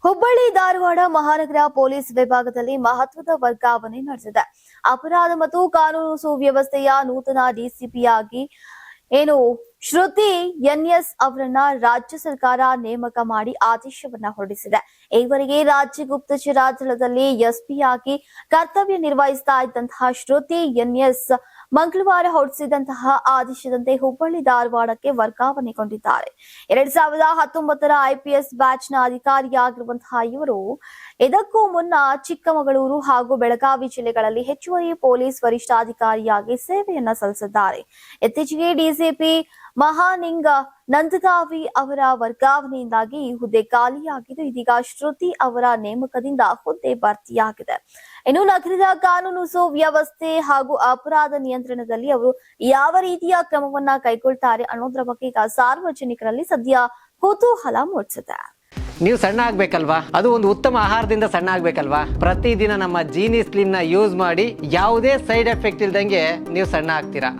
ಹುಬ್ಬಳ್ಳಿ ಧಾರವಾಡ ಮಹಾನಗರ ಪೊಲೀಸ್ ವಿಭಾಗದಲ್ಲಿ ಮಹತ್ವದ ವರ್ಗಾವಣೆ ನಡೆಸಿದೆ. ಅಪರಾಧ ಮತ್ತು ಕಾನೂನು ಸುವ್ಯವಸ್ಥೆಯ ನೂತನ ಡಿಸಿಪಿಯಾಗಿ ಶ್ರುತಿ ಎನ್ಎಸ್ ಅವರನ್ನ ರಾಜ್ಯ ಸರ್ಕಾರ ನೇಮಕ ಮಾಡಿ ಆದೇಶವನ್ನ ಹೊರಡಿಸಿದೆ. ಈವರೆಗೆ ರಾಜ್ಯ ಗುಪ್ತಚರ ದಳದಲ್ಲಿ ಎಸ್ಪಿಯಾಗಿ ಕರ್ತವ್ಯ ನಿರ್ವಹಿಸ್ತಾ ಇದ್ದಂತಹ ಶ್ರುತಿ ಎನ್ಎಸ್ ಮಂಗಳವಾರ ಹೊರಡಿಸಿದಂತಹ ಆದೇಶದಂತೆ ಹುಬ್ಬಳ್ಳಿ ಧಾರವಾಡಕ್ಕೆ ವರ್ಗಾವಣೆಗೊಂಡಿದ್ದಾರೆ. 2019ರ ಐಪಿಎಸ್ ಬ್ಯಾಚ್ನ ಅಧಿಕಾರಿಯಾಗಿರುವಂತಹ ಇವರು ಇದಕ್ಕೂ ಮುನ್ನ ಚಿಕ್ಕಮಗಳೂರು ಹಾಗೂ ಬೆಳಗಾವಿ ಜಿಲ್ಲೆಗಳಲ್ಲಿ ಹೆಚ್ಚುವರಿ ಪೊಲೀಸ್ ವರಿಷ್ಠಾಧಿಕಾರಿಯಾಗಿ ಸೇವೆಯನ್ನ ಸಲ್ಲಿಸಿದ್ದಾರೆ. ಇತ್ತೀಚೆಗೆ ಡಿಸಿಪಿ ಮಹಾನಿಂಗ ನಂದಗಾವಿ ಅವರ ವರ್ಗಾವಣೆಯಿಂದಾಗಿ ಈ ಹುದ್ದೆ ಖಾಲಿಯಾಗಿದ್ದು, ಇದೀಗ ಶ್ರುತಿ ಅವರ ನೇಮಕದಿಂದ ಹುದ್ದೆ ಭರ್ತಿಯಾಗಿದೆ. ಇನ್ನು ನಗರದ ಕಾನೂನು ಸುವ್ಯವಸ್ಥೆ ಹಾಗೂ ಅಪರಾಧ ನಿಯಂತ್ರಣದಲ್ಲಿ ಅವರು ಯಾವ ರೀತಿಯ ಕ್ರಮವನ್ನ ಕೈಗೊಳ್ತಾರೆ ಅನ್ನೋದ್ರ ಬಗ್ಗೆ ಈಗ ಸಾರ್ವಜನಿಕರಲ್ಲಿ ಸದ್ಯ ಕುತೂಹಲ ಮೂಡಿಸಿದೆ. ನೀವು ಸಣ್ಣ ಆಗ್ಬೇಕಲ್ವಾ? ಅದು ಒಂದು ಉತ್ತಮ ಆಹಾರದಿಂದ ಸಣ್ಣ ಆಗ್ಬೇಕಲ್ವಾ? ಪ್ರತಿದಿನ ನಮ್ಮ ಜೀನಿ ಸ್ಲಿಮ್ ನ ಯೂಸ್ ಮಾಡಿ ಯಾವುದೇ ಸೈಡ್ ಎಫೆಕ್ಟ್ ಇಲ್ದಂಗೆ ನೀವು ಸಣ್ಣ ಆಗ್ತೀರಾ.